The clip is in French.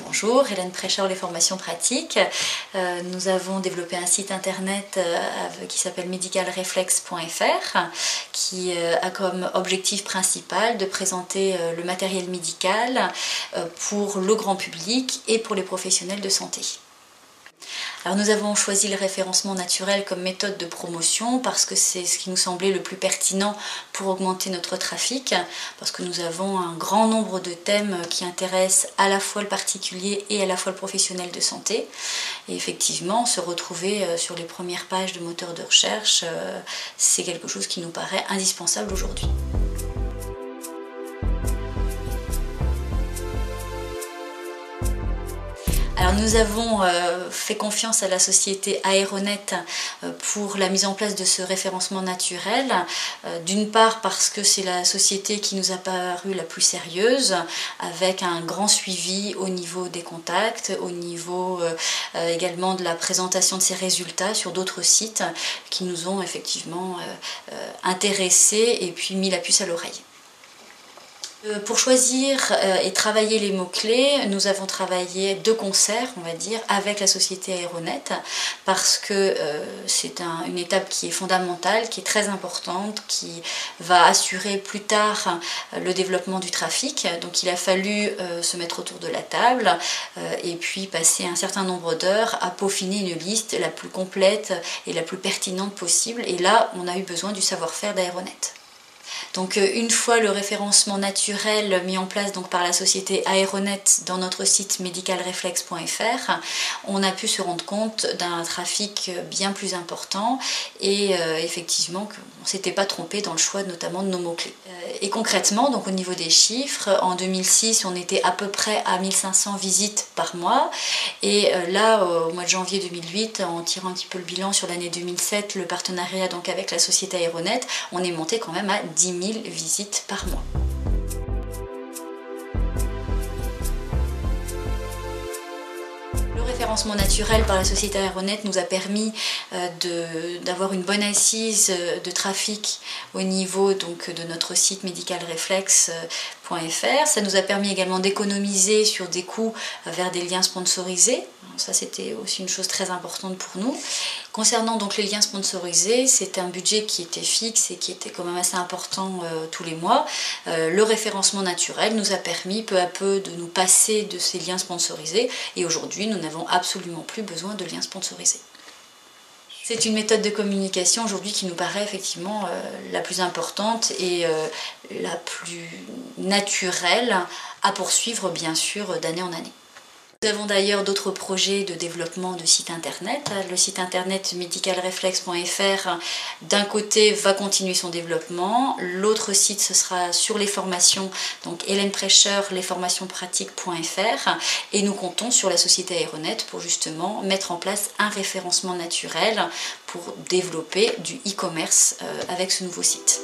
Bonjour, Hélène Prêcheur, les formations pratiques. Nous avons développé un site internet qui s'appelle medicalreflex.fr qui a comme objectif principal de présenter le matériel médical pour le grand public et pour les professionnels de santé. Alors nous avons choisi le référencement naturel comme méthode de promotion parce que c'est ce qui nous semblait le plus pertinent pour augmenter notre trafic, parce que nous avons un grand nombre de thèmes qui intéressent à la fois le particulier et à la fois le professionnel de santé. Et effectivement, se retrouver sur les premières pages de moteurs de recherche, c'est quelque chose qui nous paraît indispensable aujourd'hui. Alors nous avons fait confiance à la société Aeronet pour la mise en place de ce référencement naturel, d'une part parce que c'est la société qui nous a paru la plus sérieuse, avec un grand suivi au niveau des contacts, au niveau également de la présentation de ses résultats sur d'autres sites qui nous ont effectivement intéressés et puis mis la puce à l'oreille. Pour choisir et travailler les mots-clés, nous avons travaillé de concert, on va dire, avec la société Aeronet parce que c'est une étape qui est fondamentale, qui est très importante, qui va assurer plus tard le développement du trafic. Donc il a fallu se mettre autour de la table et puis passer un certain nombre d'heures à peaufiner une liste la plus complète et la plus pertinente possible. Et là, on a eu besoin du savoir-faire d'Aeronet. Donc une fois le référencement naturel mis en place donc, par la société Aeronet dans notre site medicalreflex.fr, on a pu se rendre compte d'un trafic bien plus important et effectivement on ne s'était pas trompé dans le choix notamment de nos mots-clés. Et concrètement, donc au niveau des chiffres, en 2006 on était à peu près à 1500 visites par mois et là au mois de janvier 2008, en tirant un petit peu le bilan sur l'année 2007, le partenariat donc avec la société Aeronet, on est monté quand même à 10 000 visites par mois. Le référencement naturel par la société Aeronet nous a permis d'avoir une bonne assise de trafic au niveau donc, de notre site medicalreflex.fr. Ça nous a permis également d'économiser sur des coûts vers des liens sponsorisés. Ça c'était aussi une chose très importante pour nous. Concernant donc les liens sponsorisés, c'était un budget qui était fixe et qui était quand même assez important tous les mois. Le référencement naturel nous a permis peu à peu de nous passer de ces liens sponsorisés et aujourd'hui nous n'avons absolument plus besoin de liens sponsorisés. C'est une méthode de communication aujourd'hui qui nous paraît effectivement la plus importante et la plus naturelle à poursuivre bien sûr d'année en année. Nous avons d'ailleurs d'autres projets de développement de site internet. Le site internet medicalreflex.fr d'un côté va continuer son développement, l'autre site ce sera sur les formations, donc Hélène Prêcheur, lesformationspratiques.fr et nous comptons sur la société Aeronet pour justement mettre en place un référencement naturel pour développer du e-commerce avec ce nouveau site.